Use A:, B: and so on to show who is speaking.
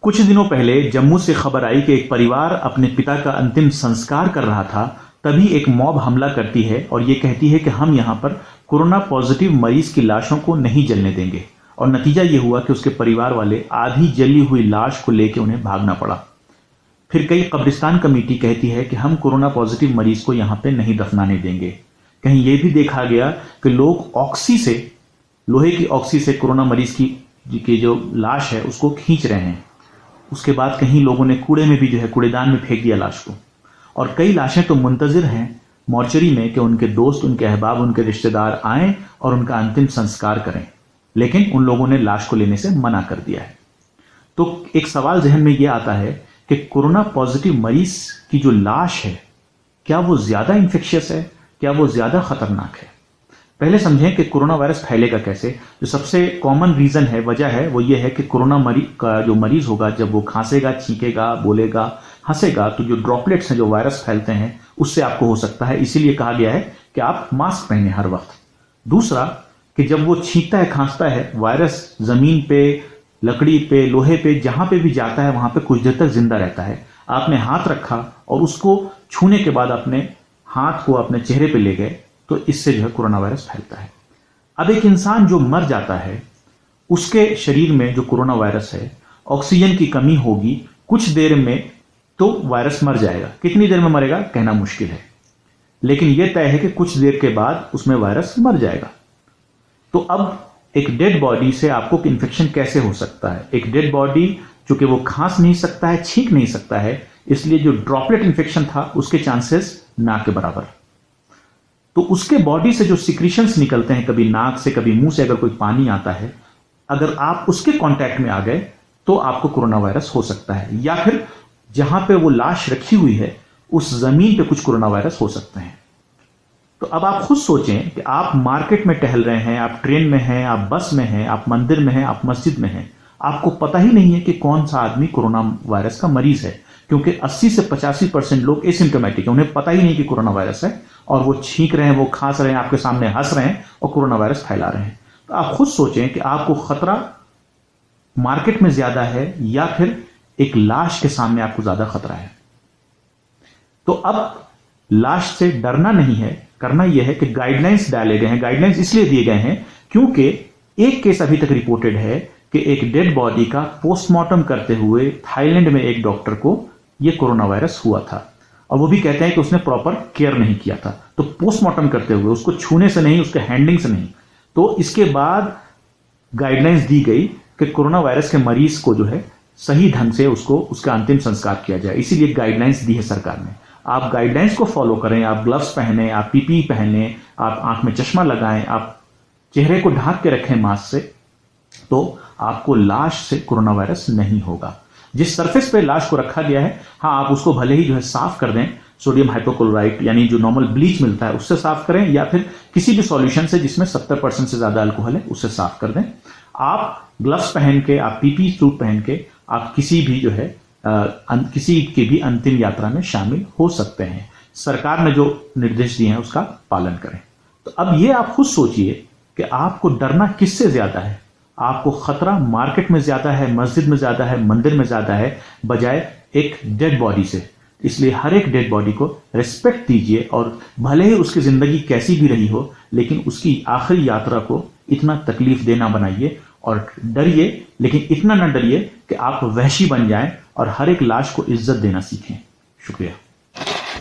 A: कुछ दिनों पहले जम्मू से खबर आई कि एक परिवार अपने पिता का अंतिम संस्कार कर रहा था, तभी एक मॉब हमला करती है और ये कहती है कि हम यहाँ पर कोरोना पॉजिटिव मरीज की लाशों को नहीं जलने देंगे। और नतीजा ये हुआ कि उसके परिवार वाले आधी जली हुई लाश को लेकर उन्हें भागना पड़ा। फिर कई कब्रिस्तान कमेटी कहती है कि हम कोरोना पॉजिटिव मरीज को यहाँ पे नहीं दफनाने देंगे। कहीं ये भी देखा गया कि लोग ऑक्सी से, लोहे की ऑक्सी से कोरोना मरीज की जो लाश है उसको खींच रहे हैं। उसके बाद कहीं लोगों ने कूड़े में भी जो है कूड़ेदान में फेंक दिया लाश को। और कई लाशें तो मुंतजिर हैं मॉर्चरी में कि उनके दोस्त, उनके अहबाब, उनके रिश्तेदार आएं और उनका अंतिम संस्कार करें, लेकिन उन लोगों ने लाश को लेने से मना कर दिया है। तो एक सवाल जहन में यह आता है कि कोरोना पॉजिटिव मरीज की जो लाश है, क्या वो ज्यादा इंफेक्शियस है, क्या वो ज्यादा खतरनाक है? पहले समझें कि कोरोना वायरस फैलेगा कैसे। जो सबसे कॉमन रीजन है, वजह है, वो ये है कि कोरोना का जो मरीज होगा, जब वो खांसेगा, छींकेगा, बोलेगा, हंसेगा, तो जो ड्रॉपलेट्स हैं जो वायरस फैलते हैं उससे आपको हो सकता है। इसीलिए कहा गया है कि आप मास्क पहने हर वक्त। दूसरा कि जब वो छींकता है, खांसता है, वायरस जमीन पे, लकड़ी पे, लोहे पे, जहां पे भी जाता है वहां पे कुछ देर तक जिंदा रहता है। आपने हाथ रखा और उसको छूने के बाद अपने हाथ को अपने चेहरे पे ले गए, तो इससे जो है कोरोना वायरस फैलता है। अब एक इंसान जो मर जाता है, उसके शरीर में जो कोरोना वायरस है, ऑक्सीजन की कमी होगी, कुछ देर में तो वायरस मर जाएगा। कितनी देर में मरेगा कहना मुश्किल है, लेकिन यह तय है कि कुछ देर के बाद उसमें वायरस मर जाएगा। तो अब एक डेड बॉडी से आपको इन्फेक्शन कैसे हो सकता है? एक डेड बॉडी चूंकि वो खांस नहीं सकता है, छींक नहीं सकता है, इसलिए जो ड्रॉपलेट इन्फेक्शन था उसके चांसेस ना के बराबर। तो उसके बॉडी से जो सिक्रीशंस निकलते हैं, कभी नाक से, कभी मुंह से, अगर कोई पानी आता है, अगर आप उसके कांटेक्ट में आ गए तो आपको कोरोना वायरस हो सकता है। या फिर जहां पे वो लाश रखी हुई है उस जमीन पे कुछ कोरोना वायरस हो सकते हैं। तो अब आप खुद सोचें कि आप मार्केट में टहल रहे हैं, आप ट्रेन में हैं, आप बस में हैं, आप मंदिर में हैं, आप मस्जिद में हैं, आपको पता ही नहीं है कि कौन सा आदमी कोरोना वायरस का मरीज है, क्योंकि 80 से 85% लोग एसिम्प्टोमेटिक है, उन्हें पता ही नहीं कि कोरोना वायरस है, और वो छींक रहे हैं, वो खांस रहे हैं, आपके सामने हंस रहे हैं और कोरोना वायरस फैला रहे हैं। तो आप खुद सोचें कि आपको खतरा मार्केट में ज्यादा है या फिर एक लाश के सामने आपको ज्यादा खतरा है। तो अब लाश से डरना नहीं है, करना यह है कि गाइडलाइंस डाले गए हैं। गाइडलाइंस इसलिए दिए गए हैं क्योंकि एक केस अभी तक रिपोर्टेड है कि एक डेड बॉडी का पोस्टमार्टम करते हुए थाईलैंड में एक डॉक्टर को यह कोरोना वायरस हुआ था, और वो भी कहते हैं कि उसने प्रॉपर केयर नहीं किया था। तो पोस्टमार्टम करते हुए, उसको छूने से नहीं, उसके हैंडलिंग से नहीं। तो इसके बाद गाइडलाइंस दी गई कि कोरोना वायरस के मरीज को जो है सही ढंग से उसका अंतिम संस्कार किया जाए। इसीलिए गाइडलाइंस दी है सरकार ने। आप गाइडलाइंस को फॉलो करें, आप ग्लव्स पहने, आप पीपीई पहने, आप आंख में चश्मा लगाएं, आप चेहरे को ढक के रखें मास्क से, तो आपको लाश से कोरोना वायरस नहीं होगा। जिस सरफेस पे लाश को रखा गया है, हाँ, आप उसको भले ही जो है साफ कर दें, सोडियम हाइपोक्लोराइड यानी जो नॉर्मल ब्लीच मिलता है उससे साफ करें, या फिर किसी भी सॉल्यूशन से जिसमें 70% से ज्यादा अल्कोहल है उससे साफ कर दें। आप ग्लव्स पहन के, आप पीपी सूट पहन के आप किसी भी जो है किसी की भी अंतिम यात्रा में शामिल हो सकते हैं। सरकार ने जो निर्देश दिए हैं उसका पालन करें। तो अब ये आप खुद सोचिए कि आपको डरना किससे ज्यादा है? आपको खतरा मार्केट में ज्यादा है, मस्जिद में ज्यादा है, मंदिर में ज्यादा है, बजाय एक डेड बॉडी से। इसलिए हर एक डेड बॉडी को रिस्पेक्ट दीजिए, और भले ही उसकी जिंदगी कैसी भी रही हो, लेकिन उसकी आखिरी यात्रा को इतना तकलीफ देना बनाइए। और डरिए, लेकिन इतना ना डरिए कि आप वहशी बन जाएं और हर एक लाश को इज्जत देना सीखें। शुक्रिया।